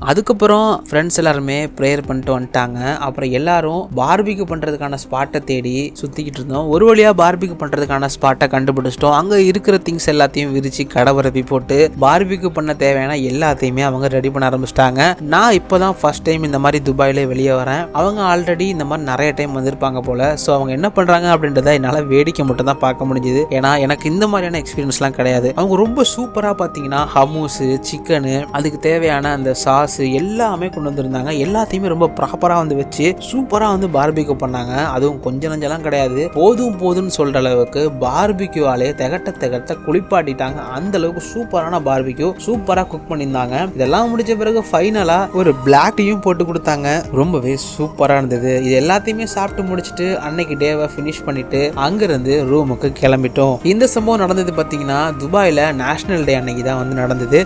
அதுக்கப்புறம் ஃப்ரெண்ட்ஸ் எல்லாருமே ப்ரேயர் பண்ணிட்டு வந்துட்டாங்க. அப்புறம் எல்லாரும் பார்பிக்யூ பண்ணுறதுக்கான ஸ்பாட்டை தேடி சுற்றிக்கிட்டு இருந்தோம். ஒரு வழியாக பார்பிக்யூ பண்ணுறதுக்கான ஸ்பாட்டை கண்டுபிடிச்சிட்டோம். அங்கே இருக்கிற திங்ஸ் எல்லாத்தையும் விரித்து கடவரப்பி போட்டு பார்பிக்யூ பண்ண தேவையான எல்லாத்தையுமே அவங்க ரெடி பண்ண ஆரம்பிச்சிட்டாங்க. நான் இப்போ தான் ஃபர்ஸ்ட் டைம் இந்த மாதிரி துபாயிலே வெளியே வரேன். அவங்க ஆல்ரெடி இந்த மாதிரி நிறைய டைம் வந்திருப்பாங்க போல். ஸோ அவங்க என்ன பண்ணுறாங்க அப்படின்றத என்னால் வேடிக்கை மட்டும் தான் பார்க்க முடிஞ்சுது. ஏன்னா எனக்கு இந்த மாதிரியான எக்ஸ்பீரியன்ஸ்லாம் கிடையாது. அவங்க ரொம்ப சூப்பராக பார்த்தீங்கன்னா ஹமூஸு, சிக்கனு, அதுக்கு தேவையான அந்த சாஸ் எல்லாமே கொண்டு வந்திருந்தாங்க. எல்லாத்தையுமே ரொம்ப ப்ராப்பரா வந்து வச்சு சூப்பரா வந்து பார்பிக்யூ பண்ணாங்க. அதுவும் கொஞ்சம் நஞ்செல்லாம் கிடையாது, போதும்னு சொல்ற அளவுக்கு பார்பிக்யூவாலே திகட்ட குளிப்பாட்டிட்டாங்க. அந்த அளவுக்கு சூப்பரான பார்பிக்யூ சூப்பரா குக் பண்ணியிருந்தாங்க. இதெல்லாம் முடிச்ச பிறகு ஃபைனலா ஒரு பிளாக் டீயும் போட்டு கொடுத்தாங்க. ரொம்பவே சூப்பரா இருந்தது. இது எல்லாத்தையுமே சாப்பிட்டு முடிச்சுட்டு அன்னைக்கு டேவை ஃபினிஷ் பண்ணிட்டு அங்கிருந்து ரூமுக்கு கிளம்பிட்டோம். இந்த சம்பவம் நடந்தது பார்த்தீங்கன்னா துபாயில நேஷனல் டே அன்னைக்கு தான் வந்து நடந்தது.